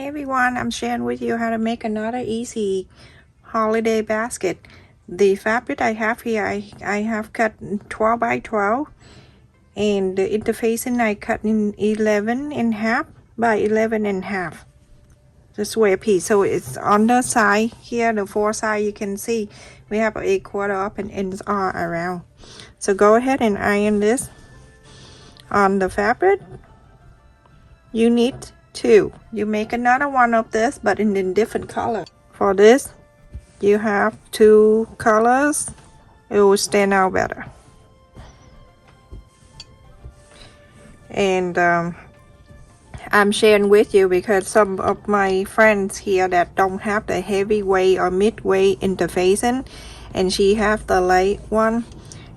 everyone, I'm sharing with you how to make another easy holiday basket. The fabric I have here, I have cut 12 by 12, and the interfacing I cut in 11 and a half by 11 and a half. The square piece, so it's on the side here, the four side you can see we have a quarter up and ends all around. So go ahead and iron this on the fabric. You need two. You make another one of this, but in a different color. For this, you have two colors. It will stand out better. And I'm sharing with you because some of my friends here that don't have the heavyweight or midweight interfacing, and she have the light one,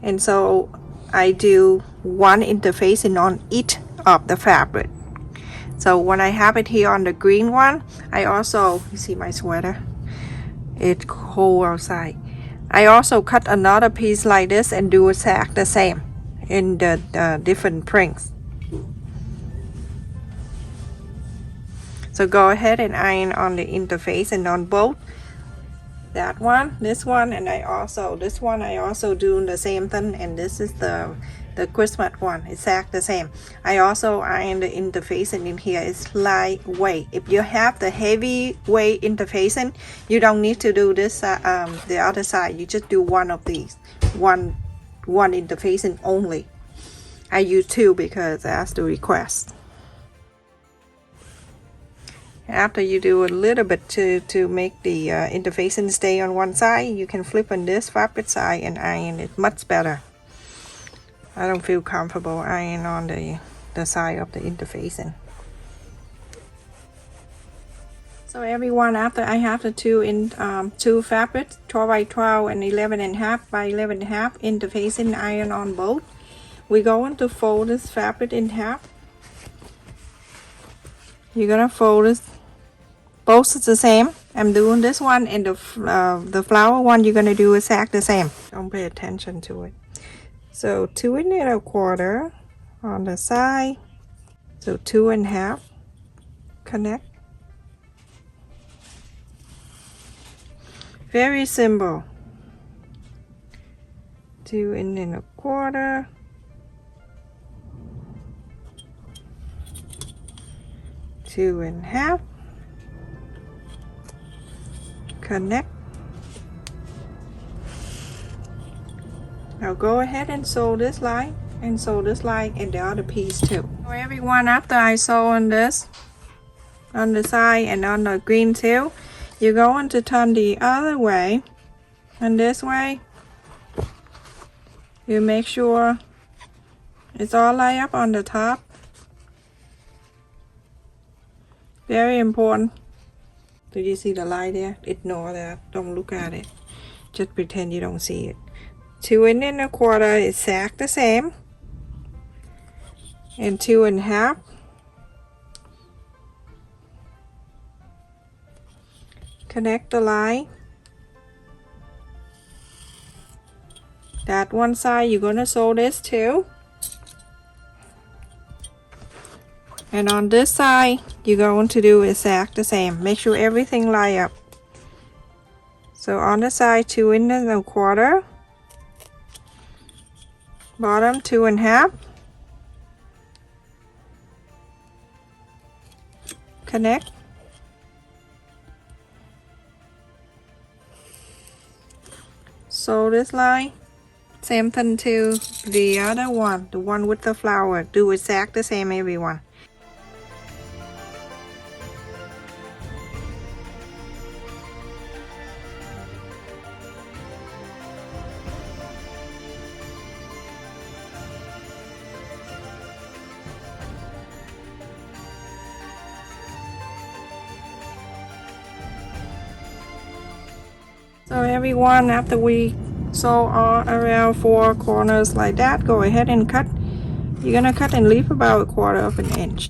and so I do one interfacing on each of the fabric. So when I have it here on the green one, I also, you see my sweater, it's cold outside. I also cut another piece like this and do exact the same in the different prints. So go ahead and iron on the interface and on both. That one, this one, and this one I also do the same thing, and this is the Christmas one, exact the same. I also iron the interfacing in here. It's lightweight. If you have the heavy weight interfacing, you don't need to do this the other side. You just do one of these, one interfacing only. I use two because that's the request. After you do a little bit to make the interfacing stay on one side, you can flip on this fabric side and iron it much better. I don't feel comfortable ironing on the side of the interfacing. So everyone, after I have the two fabrics, 12 by 12 and 11 and a half by 11 and a half interfacing iron on both, we're going to fold this fabric in half. You're gonna fold this. Both is the same. I'm doing this one, and the flower one you're gonna do exactly the same. Don't pay attention to it. So 2 1/4 on the side. So 2 1/2. Connect. Very simple. 2 1/4. Two and a half. Connect. Now go ahead and sew this line and sew this line and the other piece too. So everyone, after I sew on this on the side and on the green too, you're going to turn the other way, and this way you make sure it's all lined up on the top. Very important. Did you see the line there? Ignore that. Don't look at it. Just pretend you don't see it. 2 1/4 is exact the same. And 2 1/2. Connect the line. That one side you're gonna sew this too. And on this side, you're going to do exact the same. Make sure everything line up. So on the side, 2 1/4. Bottom, 2 1/2. Connect. Sew this line. Same thing to the other one, the one with the flower. Do exact the same, everyone. So everyone, after we sew all around 4 corners like that, go ahead and cut. You're gonna cut and leave about 1/4 of an inch.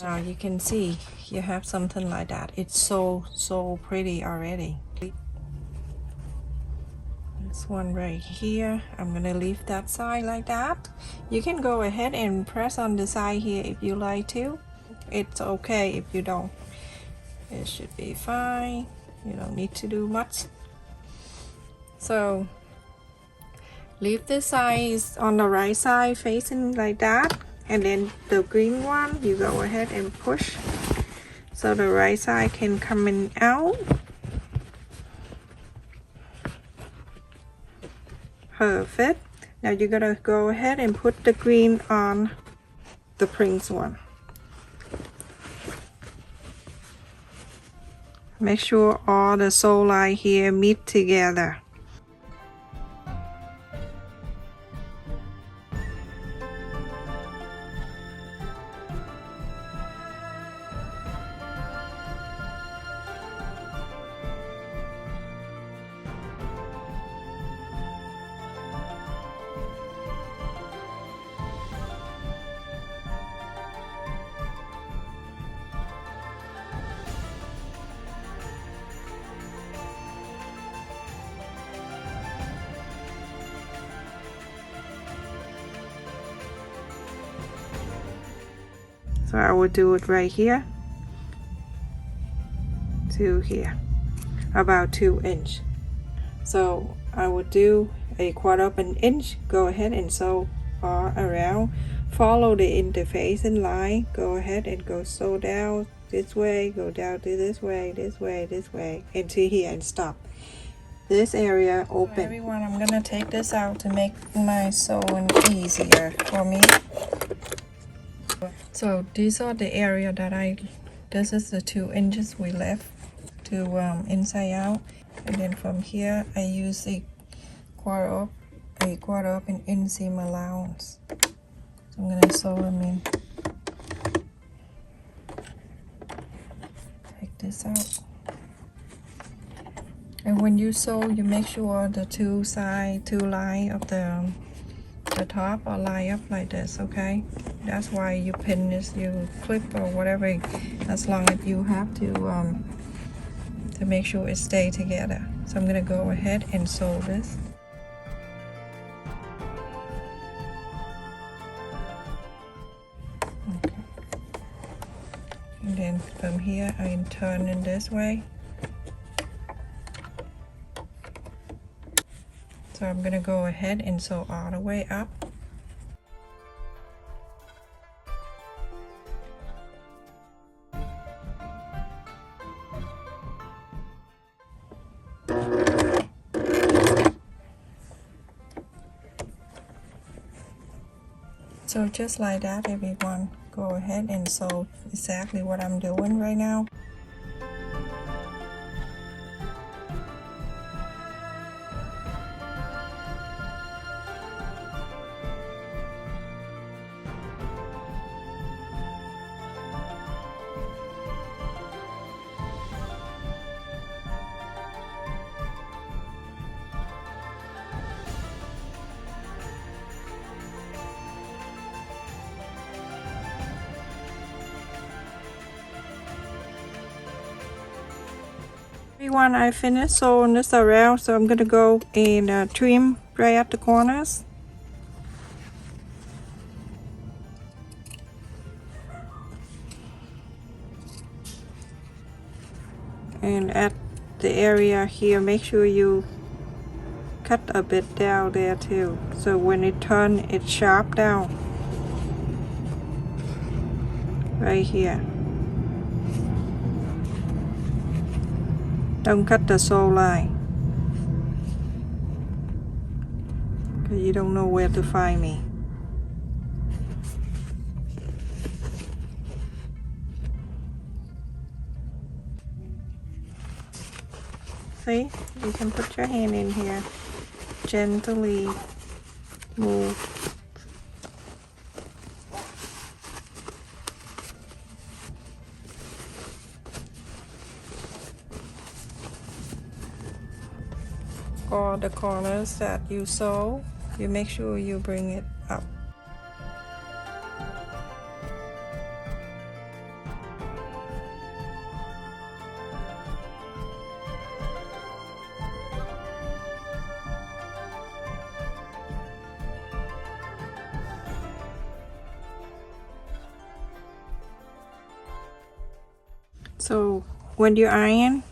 Now you can see you have something like that. It's so pretty already. This one right here, I'm gonna leave that side like that. You can go ahead and press on the side here if you like to. It's okay if you don't. It should be fine. You don't need to do much. So leave the sides on the right side facing like that, and then the green one you go ahead and push so the right side can come in out. Perfect. Now you're gonna go ahead and put the green on the prince one. Make sure all the sole line here meet together. So I will do it right here to here, about 2 inches. So I will do a 1/4 inch. Go ahead and sew all around. Follow the interfacing line. Go ahead and go sew down this way, go down to this way, this way, this way, into here and stop. This area open. So everyone, I'm gonna take this out to make my sewing easier for me. So these are the area that this is the 2 inches we left to inside out, and then from here I use a quarter of an inseam allowance. So I'm gonna sew them in. Take this out. And when you sew, you make sure the two line of the top are line up like this, okay? That's why you pin this, you clip or whatever, as long as you have to make sure it stay together. So I'm gonna go ahead and sew this. Okay. And then from here I'm turning this way. So I'm gonna go ahead and sew all the way up. So just like that, everyone, go ahead and sew exactly what I'm doing right now. Everyone, I finished sewing this around, so I'm gonna go and trim right at the corners. And at the area here, make sure you cut a bit down there too, so when it turns, it's sharp down. Right here. Don't cut the sole line, because you don't know where to find me. See, you can put your hand in here, gently move. All the corners that you sew, you make sure you bring it up. So when you iron,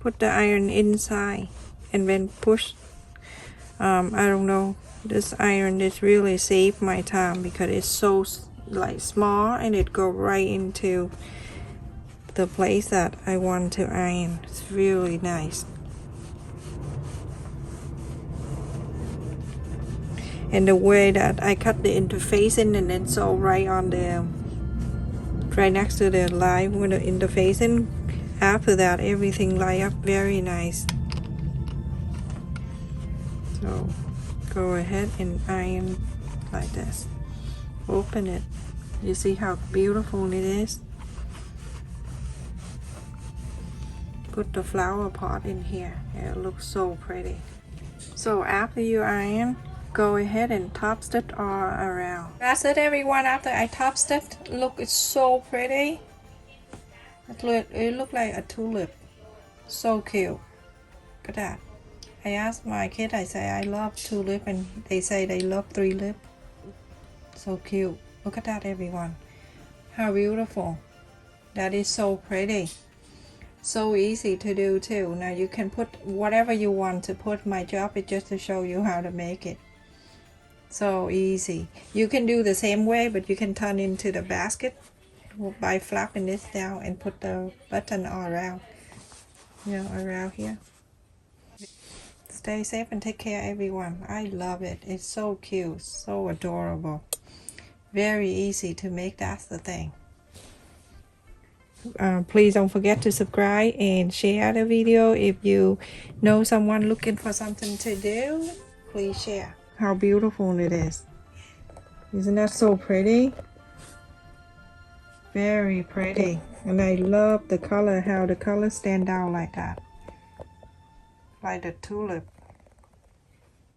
put the iron inside and then push. I don't know, this iron is really saved my time because it's so like small and it go right into the place that I want to iron. It's really nice. And the way that I cut the interfacing and then sew right on the right next to the line with the interfacing. After that, everything line up very nice. So go ahead and iron like this. Open it. You see how beautiful it is? Put the flower pot in here. It looks so pretty. So after you iron, go ahead and top stitch all around. That's it, everyone. After I top stitch, look, it's so pretty. It look like a tulip. So cute. Look at that. I asked my kid, I say I love tulip, and they say they love three lip. So cute. Look at that, everyone. How beautiful. That is so pretty. So easy to do too. Now you can put whatever you want to put. My job is just to show you how to make it. So easy. You can do the same way, but you can turn into the basket by flapping this down and put the button all around. You know, around here. Stay safe and take care, everyone. I love it. It's so cute, so adorable. Very easy to make, that's the thing. Please don't forget to subscribe and share the video. If you know someone looking for something to do, please share. How beautiful it is. Isn't that so pretty? Very pretty. And I love the color, how the color stand out like that. Like the tulip.